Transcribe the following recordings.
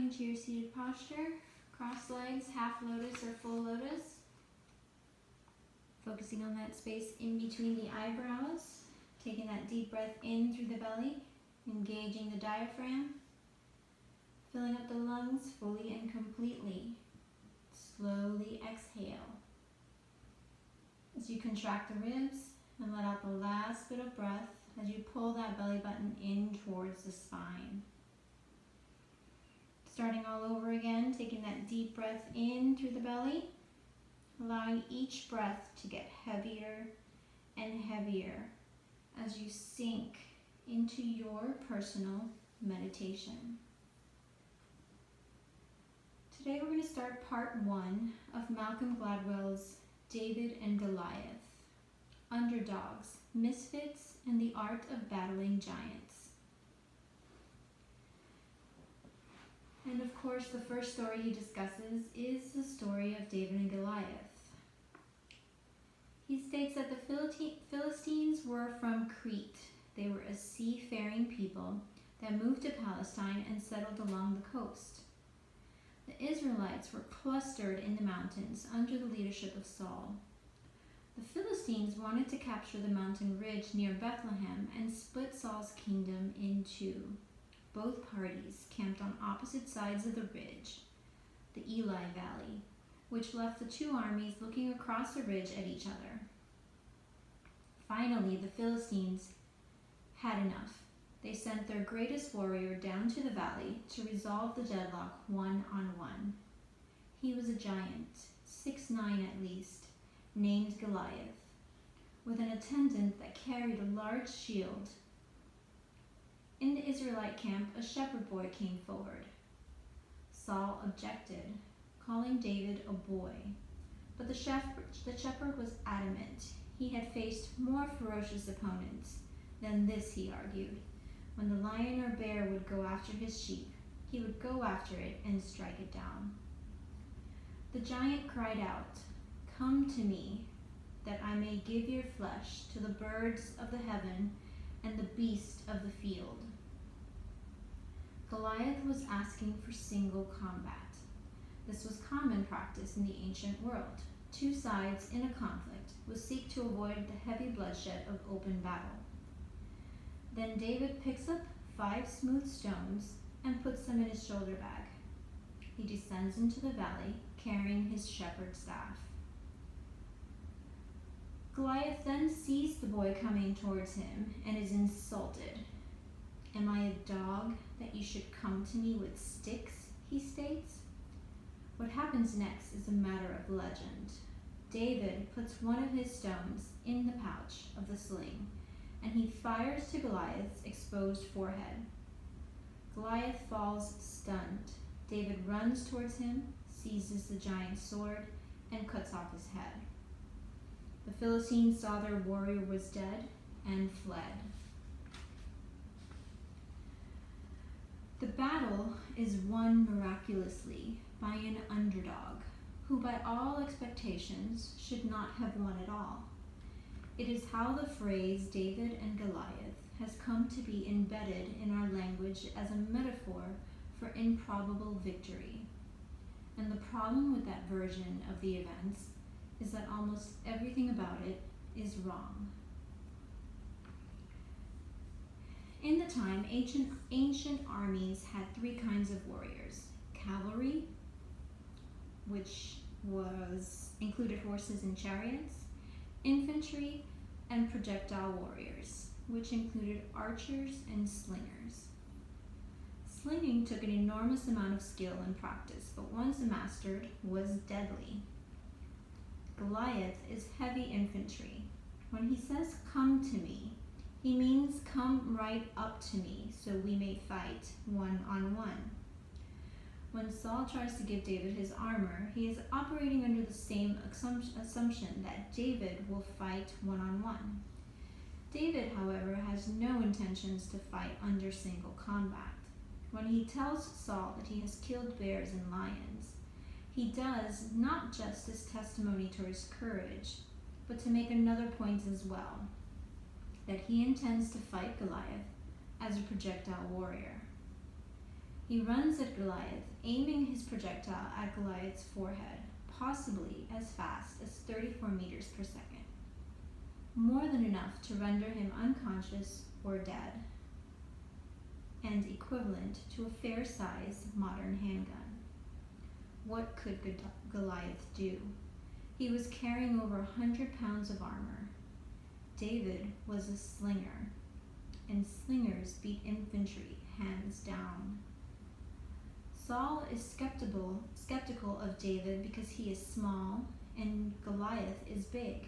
into your seated posture. Cross legs, half lotus or full lotus. Focusing on that space in between the eyebrows. Taking that deep breath in through the belly. Engaging the diaphragm. Filling up the lungs fully and completely. Slowly exhale. As you contract the ribs and let out the last bit of breath as you pull that belly button in towards the spine. Starting all over again, taking that deep breath in through the belly, allowing each breath to get heavier and heavier as you sink into your personal meditation. Today we're going to start part 1 of Malcolm Gladwell's David and Goliath, Underdogs, Misfits, and the Art of Battling Giants. And of course, the first story he discusses is the story of David and Goliath. He states that the Philistines were from Crete. They were a seafaring people that moved to Palestine and settled along the coast. The Israelites were clustered in the mountains under the leadership of Saul. The Philistines wanted to capture the mountain ridge near Bethlehem and split Saul's kingdom in two. Both parties camped on opposite sides of the ridge, the Eli Valley, which left the two armies looking across the ridge at each other. Finally, the Philistines had enough. They sent their greatest warrior down to the valley to resolve the deadlock one-on-one. He was a giant, 6'9" at least, named Goliath, with an attendant that carried a large shield. In the Israelite camp, a shepherd boy came forward. Saul objected, calling David a boy, but the shepherd was adamant. He had faced more ferocious opponents than this, he argued. When the lion or bear would go after his sheep, he would go after it and strike it down. The giant cried out, "Come to me, that I may give your flesh to the birds of the heaven and the beasts of the field." Goliath was asking for single combat. This was common practice in the ancient world. Two sides in a conflict would seek to avoid the heavy bloodshed of open battle. Then David picks up 5 smooth stones and puts them in his shoulder bag. He descends into the valley, carrying his shepherd's staff. Goliath then sees the boy coming towards him and is insulted. "Am I a dog that you should come to me with sticks?" he states. What happens next is a matter of legend. David puts one of his stones in the pouch of the sling, and he fires to Goliath's exposed forehead. Goliath falls stunned. David runs towards him, seizes the giant's sword, and cuts off his head. The Philistines saw their warrior was dead and fled. The battle is won miraculously by an underdog, who by all expectations should not have won at all. It is how the phrase David and Goliath has come to be embedded in our language as a metaphor for improbable victory. And the problem with that version of the events is that almost everything about it is wrong. In the time, ancient armies had 3 kinds of warriors: cavalry, which included horses and chariots; infantry; and projectile warriors, which included archers and slingers. Slinging took an enormous amount of skill and practice, but once mastered, was deadly. Goliath is heavy infantry. When he says, "Come to me," he means come right up to me so we may fight one-on-one. When Saul tries to give David his armor, he is operating under the same assumption that David will fight one-on-one. David, however, has no intentions to fight under single combat. When he tells Saul that he has killed bears and lions, he does not just as testimony to his courage, but to make another point as well, that he intends to fight Goliath as a projectile warrior. He runs at Goliath, aiming his projectile at Goliath's forehead, possibly as fast as 34 meters per second, more than enough to render him unconscious or dead, and equivalent to a fair-sized modern handgun. What could Goliath do? He was carrying over 100 pounds of armor. David was a slinger, and slingers beat infantry hands down. Saul is skeptical of David because he is small and Goliath is big.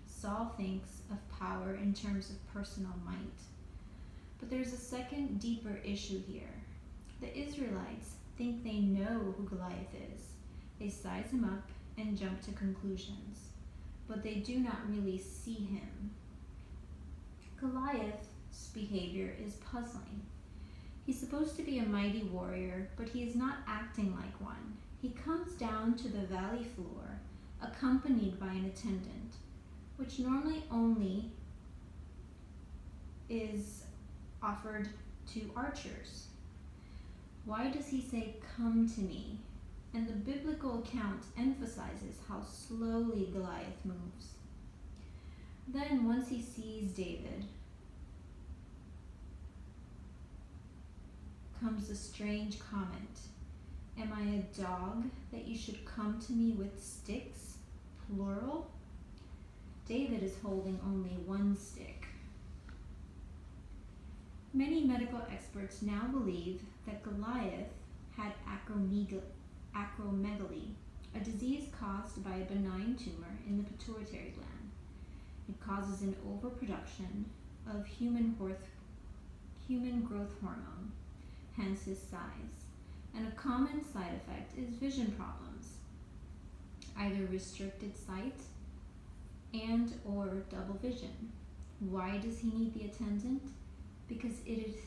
Saul thinks of power in terms of personal might. But there's a second, deeper issue here. The Israelites think they know who Goliath is. They size him up and jump to conclusions, but they do not really see him. Goliath's behavior is puzzling. He's supposed to be a mighty warrior, but he is not acting like one. He comes down to the valley floor, accompanied by an attendant, which normally only is offered to archers. Why does he say, "Come to me"? And the biblical account emphasizes how slowly Goliath moves. Then, once he sees David, comes a strange comment. "Am I a dog that you should come to me with sticks?" Plural. David is holding only one stick. Many medical experts now believe that Goliath had acromegaly, a disease caused by a benign tumor in the pituitary gland. It causes an overproduction of human growth hormone, hence his size, and a common side effect is vision problems, either restricted sight and or double vision. Why does he need the attendant? Because it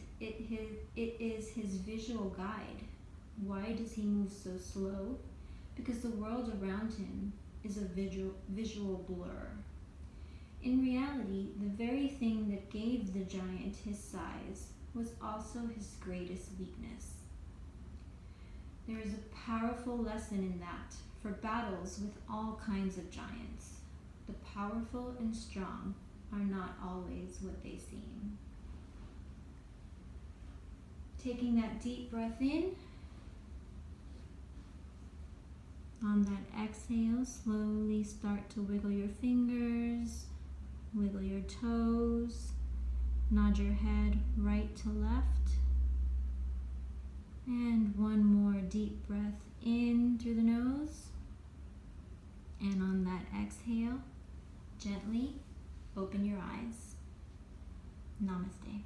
is his visual guide. Why does he move so slow? Because the world around him is a visual blur. In reality, the very thing that gave the giant his size was also his greatest weakness. There is a powerful lesson in that for battles with all kinds of giants. The powerful and strong are not always what they seem. Taking that deep breath in. On that exhale, slowly start to wiggle your fingers, wiggle your toes, nod your head right to left. And one more deep breath in through the nose. And on that exhale, gently open your eyes. Namaste.